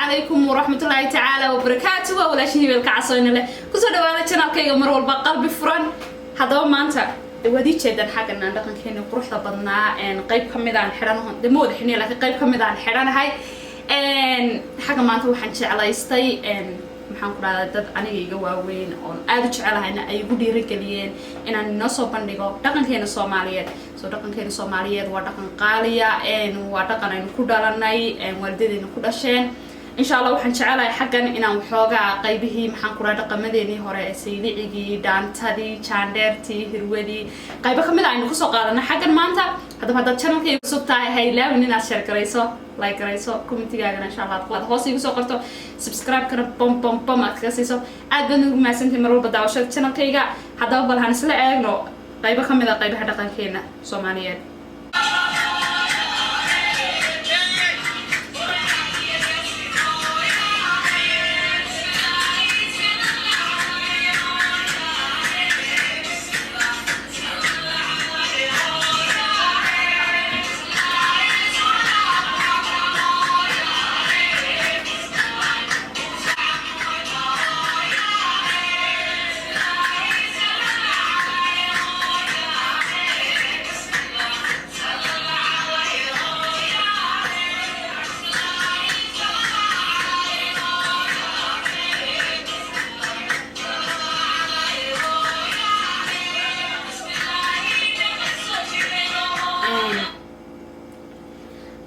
عليكم ورحمة الله تعالى وبركاته ولا شيء بالكعصين له كسر دوالة شنو كي يمر والبقلب فرن هذا ما أنت ودي شيء حاجة إن عندك كأنه قروح طبنا إن قيب كم إذا حرانهم دمود حني لكن قيب كم إذا حران هاي إن حاجة ما أنت وحنشي على يستي إن maxaan ku raada dad aniga iga waaweyn oo aad u jecelahay in ay ugu dhiirigeliyeen inaan noo soo bandhigo dhaqankeena Soomaaliyeed waa dhaqan qaaliya waa dhaqan aynu ku dhalanay waalidiina ku dhasheen insha Allah waxaan jecelahay xaqan inaan waxoogaa qaybihii maxaan ku raada dhaqamadeeni hore ee saylicigi daantadii jaandeertii hirwadii qaybo kamid ah aynu ku soo qaadanay xaqan maanta hadda channelkayga cusub tahay haylaawin inaad share garayso like garayso commentigaaga insha Allah qad hoos igu soo qorto subscribe kana bom aad ka siiso aad baan ugu mahadsantahay mar walba daawashada channelkayga hadaba bal han isla eegno qaybo kamid ah qaybaha dhaqankeena Soomaaliyeed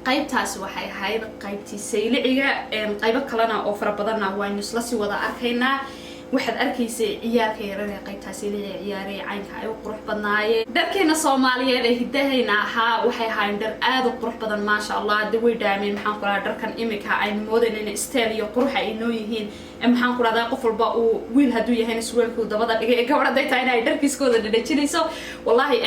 qaybtaas waxay ahayd qaybtii sayliciga qaybo kalena oo fara badan waaynu isla sii wada arkaynaa waxaad arkaysay ciyaarka yareeya qaybtaas sayliciga ciyaarey caynka ay u qurux badnaayeen dharkeena Soomaaliyeed ee hidahayna ahaa waxay ahaayeen dhar aad u qurux badan ma sha Allah way dhaameen maxaan ku radaa dharkan imika ay moodeen in style iyo qurux ay noo yihiin maxaan ku radaa qof walba uu wiil haduu yahay surwaalku dabada dhigay gabadha ay tahay inay dharkiiskooda dhadhajinayso wallahi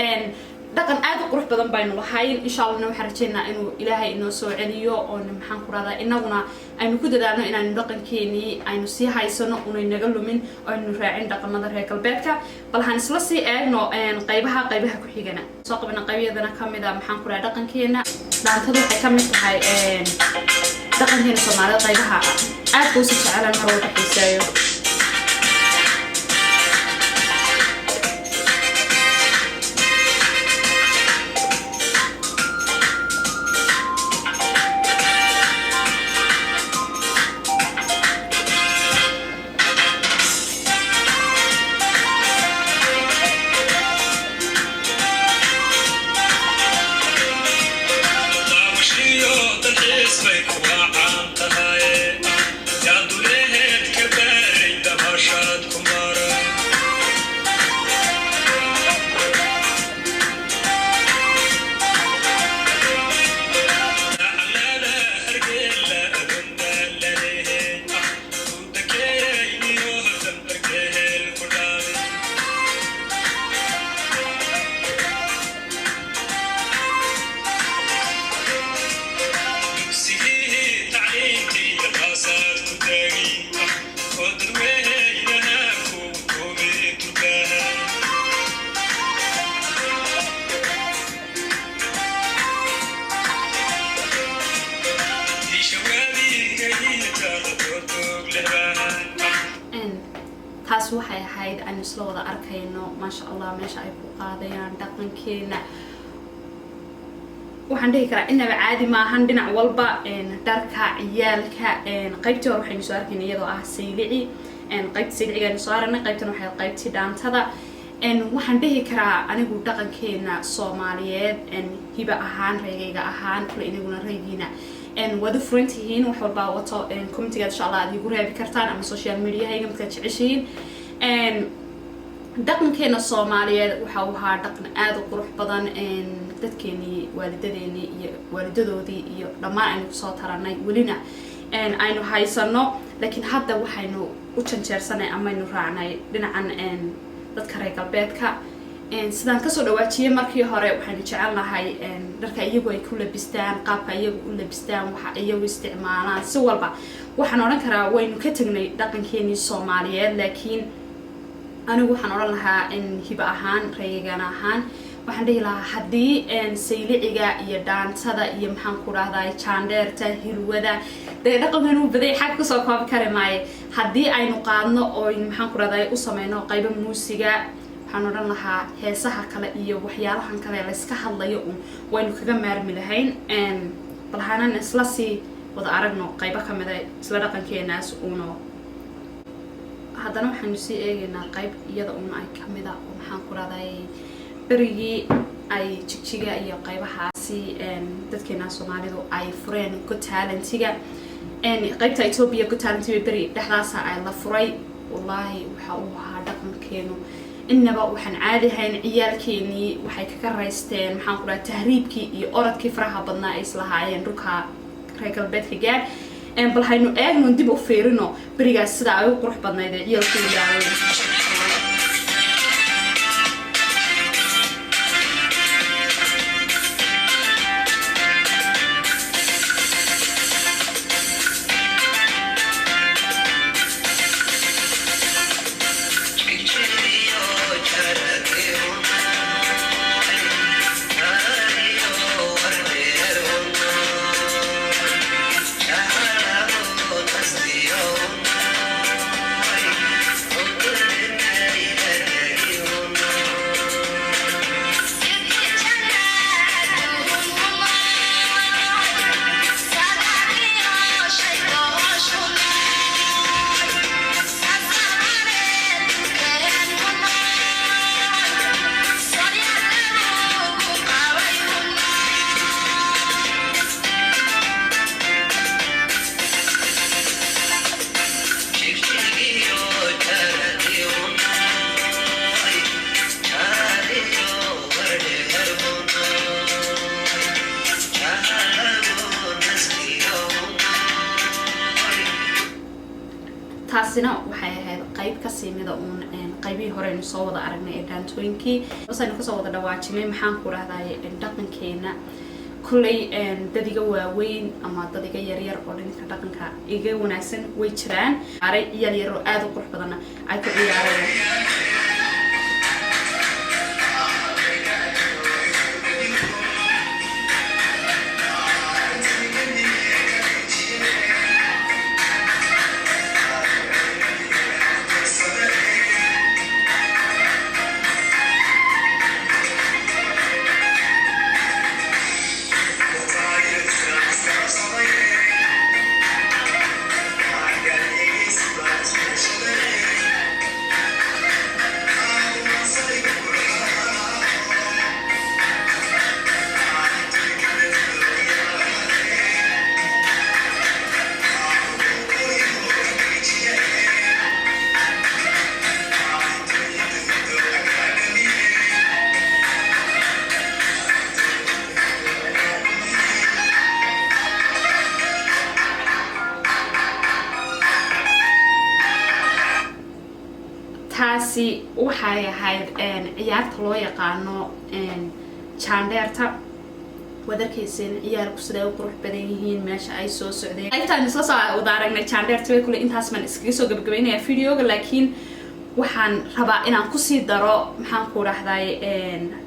dhaqan aad u qurux badan baynu lahayn insha Allah waxaan rajaynaynaa inuu Ilaahay inoo soo celiyo oo maxaan ku radaa inaguna aynu ku dadaalno inaan dhaqankeeni aynu sii haysano oo inaga lumin oo aynu raacin dhaqamada reer galbeedka bal han isla sii eegno qaybaha ku xigana soo qabna qaybiyadana kamid ah maxaan ku radaa dhaqankeena dhaantadu waxay kamid tahay dhaqankeena Soomaaliyeed qaybaha aad u sii jecel mar walba xiiseeyo taas waxay ahayd aan isla wada arkayno ma sha Allah meesha ay ku qaadayaan dhaqankeena waxaan dhihi karaa inaba caadi ma ahan dhinac walba dharka ciyaalka qaybtii hore waxaynu soo arkaynay iyadoo ah saylici qaybtii sayliciga soo aragnay qaybtan waxay qaybtii dhaantada waxaan dhihi karaa anigu dhaqankeena Soomaaliyeed hiba ahaan reegayga ahaan kula inaguna reegiina wada furantihiin wax walba wato commentiga insha Allah aad igu reebi kartaan ama social media hayga midka jeceshiin dhaqankeena Soomaaliyeed waxa uu ahaa dhaqan aad u qurux badan dadkeeni waalidadeeni iyo waalidadoodii iyo dhammaan aynu soo taranay welina aynu haysano laakiin hadda waxaynu u janjeersanay ama aynu raacnay dhinacan dadka reer galbeedka sidaan ka soo dhawaajiyay markii hore waxaan jecelnahay dharka iyagu ay ku labistaan qaabka iyagu u labistaan waxa iyagu isticmaalaan si walba waxaan oran karaa waynu ka tagnay dhaqankeeni Soomaaliyeed laakiin anigu waxaan oran lahaa in hiba ahaan reegan ahaan waxaan dhihi lahaa haddii sayliciga iyo dhaantada iyo maxaan ku dhahdaa jaandheerta hirwada dee dhaqankeenu baday xag kusoo koobi kari maayo haddii aynu qaadno oo maxaan ku dhahdaa u sameyno qaybo muusiga waxaan odhan lahaa heesaha kale iyo waxyaalahan kale la iska hadlayo waynu kaga maarmi lahayn bal hanan isla sii wada aragno qaybo kamid ah isla dhaqankeenaas uuna haddana waxaanu sii eegaynaa qayb iyada uuna ay kamid ah oo maxaan ku dhahdaa berigii ay jigjiga iyo qaybahaasi dadkeena Soomaalidu ay fureen Got Talent-iga qaybta Ethiopia Got Talent-iga beri dhexdaas ay la furay wallahi waxa uu ahaa dhaqankeenu inaba waxaan caadi ahayn ciyaalkeenii waxay kaga raysteen maxaan ku dhahay tahriibkii iyo orodkii faraha badnaa ay islahaayeen dhulka reer galbeedka gaar bal haynu eegno dib u fiirino berigaas sida ay u qurux badnayd ciyaalkeenii taasina waxay ahayd qayb ka siimida qaybii hore aynu soo wada aragnay ee dhaantooyinkii waxaynu ka soo wada dhawaajinay maxaan ku raahday dhaqankeena kullay dadiga waaweyn ama dadiga yaryar oo dhanka dhaqanka iga wanaagsan way jiraan aray yar oo aad u qurux badan ay ku ciyaarayaan taasi waxay ahayd ciyaarta loo yaqaano jaandheerta wadarkaysan ciyaarku sida ay qurux badan yihiin meesha ay soo socdeen aytaan isla soo wada aragnay jaandheerta way kule intaas man iskaga soo gabagabeynaya videoga laakiin waxaan rabaa inaan ku sii daro maxaan ku raahday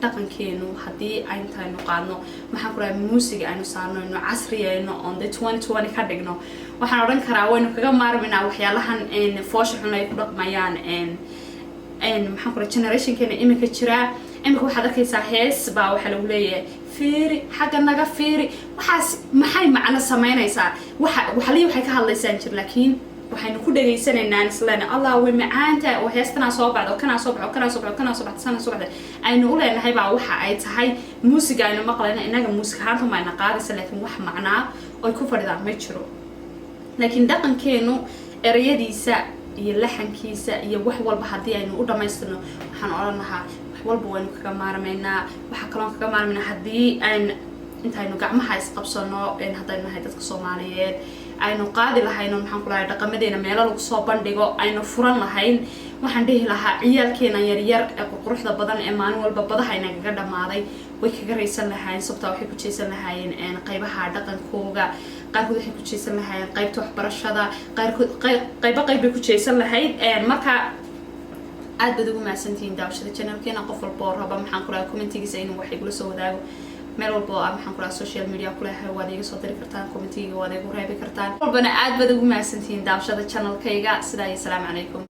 dhaqankeenu hadii aynu qaadno maxaan ku raahday muusiga aynu saarno inuu casriyayno on the 2020 ka dhigno waxaan oran karaa waynu kaga maarminaa waxyaalahan foosha xun ay ku dhaqmayaan maxaan ku raahday generationkeena iminka jira iminka waxaad arkaysaa hees baa waxa lagu leeyahay fiiri xagga naga fiiri waxaas maxay macno sameynaysaa waxay ka hadlaysaan jir laakiin waxaynu ku dhageysanaynaa islaana Allah way macaanta oo heestana soo baxdo kana soo baxdo sana soo baxdo aynu u leenahay baa waxa ay tahay muusiga aynu maqlayna inaga muusiga ahaantu ma ayna qaadaysa laakiin wax macnaa oo ku fadhida ma jiro laakiin dhaqankeenu erayadiisa iyo laxankiisa iyo wax walba hadii aynu u dhameystirno waxaan oranahay wax walba waynu kaga maarmaynaa waxa kale oo kaga maarmaynaa hadii intaynu gacmaha isqabsano hadaynu nahay dadka Soomaaliyeed aynu qaadi lahayno maxaan ku lahayn dhaqamadeena meel lagu soo bandhigo aynu furan lahayn waxaan dhihi lahaa ciyaalkeena yar ee quruxda badan ee maalin walba badaha inaga dhamaaday way kaga raysan lahayn sababta waxay ku jeesan lahaayeen qaybaha dhaqankooda qaarkood waxay ku jeesan lahaayeen qaybta waxbarashada qaarkood qayb bay ku jeesan lahayd marka aad baad ugu mahadsantihiin daawashada channelkeena qof walba oo raba maxaan kula commentigiisa inuu wax igula soo wadaago meel walba oo maxaan kula social media kula waad iga soo diri kartaan commentiga waad igu reebi kartaan walbana aad baad ugu mahadsantihiin daawashada channelkayga sidaa iyo salaam calaykum